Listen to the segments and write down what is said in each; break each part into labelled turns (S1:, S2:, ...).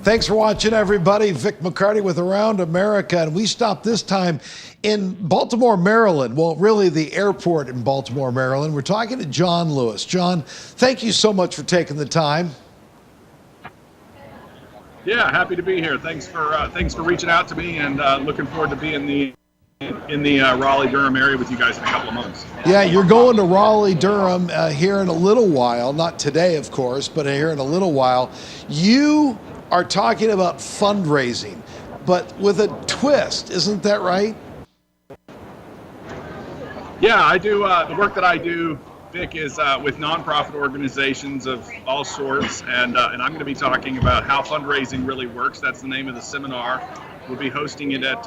S1: Thanks for watching, everybody. Vic McCarty with Around America, and we stopped this time in Baltimore, Maryland. Well, really the airport in Baltimore, Maryland. We're talking to John Lewis. John, thank you so much for taking the time.
S2: Yeah, happy to be here. Thanks for reaching out to me, and looking forward to being in the Raleigh-Durham area with you guys in a couple of months.
S1: Yeah, you're going to Raleigh-Durham here in a little while. Not today, of course, but here in a little while. You are talking about fundraising, but with a twist, isn't that right?
S2: Yeah, I do. The work that I do, Vic, is with nonprofit organizations of all sorts, and I'm going to be talking about how fundraising really works. That's the name of the seminar. We'll be hosting it at,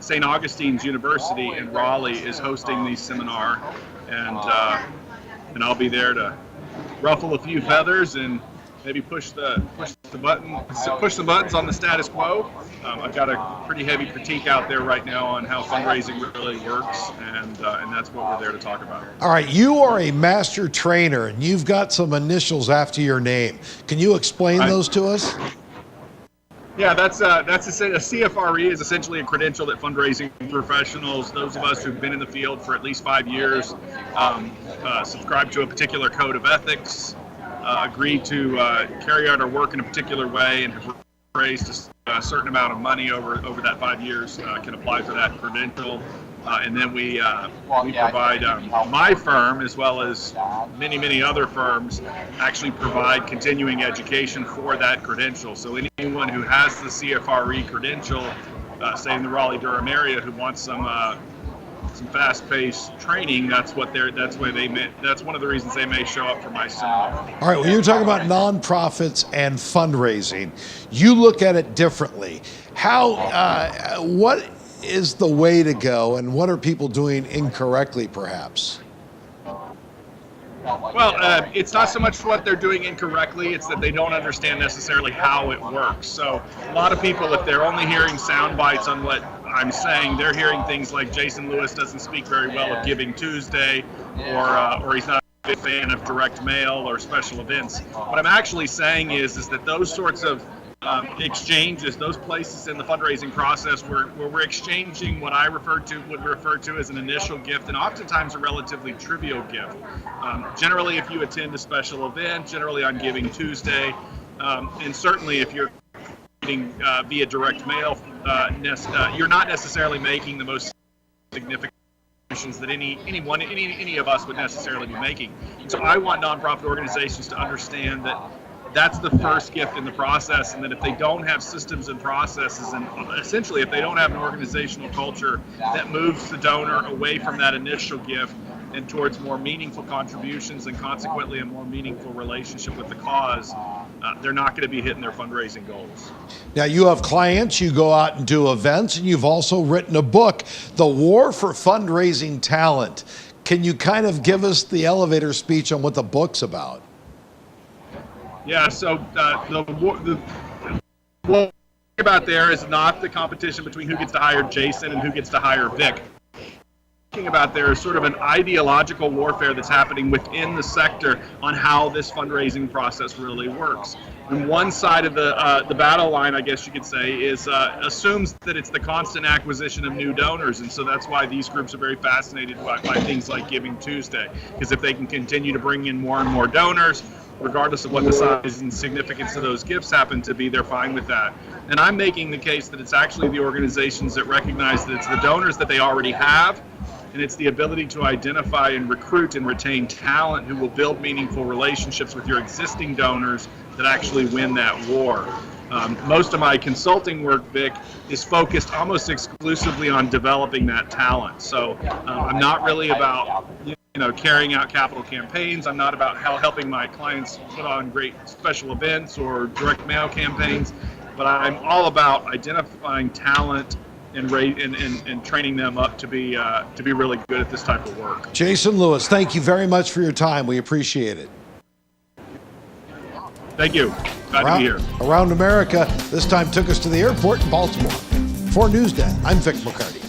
S2: St. Augustine's University in Raleigh is hosting the seminar, and I'll be there to ruffle a few feathers and maybe push the buttons on the status quo. I've got a pretty heavy critique out there right now on how fundraising really works, and that's what we're there to talk about.
S1: All right, you are a master trainer, and you've got some initials after your name. Can you explain those to us?
S2: Yeah, that's a CFRE is essentially a credential that fundraising professionals, those of us who've been in the field for at least 5 years, subscribe to a particular code of ethics, agree to carry out our work in a particular way, and have raised a certain amount of money over that 5 years, can apply for that credential. And then we provide, my firm, as well as many other firms, actually provide continuing education for that credential. So anyone who has the CFRE credential, say in the Raleigh-Durham area, who wants some fast-paced training, that's one of the reasons they may show up for my seminar.
S1: All right, well, you're talking about nonprofits and fundraising. You look at it differently. What is the way to go, and what are people doing incorrectly, perhaps?
S2: Well, it's not so much what they're doing incorrectly, it's that they don't understand necessarily how it works. So a lot of people, if they're only hearing sound bites on what I'm saying, they're hearing things like Jason Lewis doesn't speak very well of Giving Tuesday, or he's not a big fan of direct mail or special events. What I'm actually saying is that those sorts of exchanges, those places in the fundraising process where we're exchanging what I would refer to as an initial gift, and oftentimes a relatively trivial gift. Generally, if you attend a special event, generally on Giving Tuesday, and certainly if you're getting via direct mail, you're not necessarily making the most significant contributions that any of us would necessarily be making. And so I want nonprofit organizations to understand that that's the first gift in the process, and that if they don't have systems and processes, and essentially if they don't have an organizational culture that moves the donor away from that initial gift and towards more meaningful contributions and consequently a more meaningful relationship with the cause, they're not going to be hitting their fundraising goals.
S1: Now, you have clients, you go out and do events, and you've also written a book, The War for Fundraising Talent. Can you kind of give us the elevator speech on what the book's about?
S2: Yeah, so the what about there is not the competition between who gets to hire Jason and who gets to hire Vic. Talking about there is sort of an ideological warfare that's happening within the sector on how this fundraising process really works. And one side of the battle line, I guess you could say, is assumes that it's the constant acquisition of new donors, and so that's why these groups are very fascinated by things like Giving Tuesday, because if they can continue to bring in more and more donors, regardless of what the size and significance of those gifts happen to be, they're fine with that. And I'm making the case that it's actually the organizations that recognize that it's the donors that they already have, and it's the ability to identify and recruit and retain talent who will build meaningful relationships with your existing donors that actually win that war. Most of my consulting work, Vic, is focused almost exclusively on developing that talent. So I'm not really about carrying out capital campaigns. I'm not about helping my clients put on great special events or direct mail campaigns, but I'm all about identifying talent and training them up to be really good at this type of work.
S1: Jason Lewis, thank you very much for your time. We appreciate it.
S2: Thank you. Glad to be here.
S1: Around America, this time took us to the airport in Baltimore. For Newsday, I'm Vic McCarty.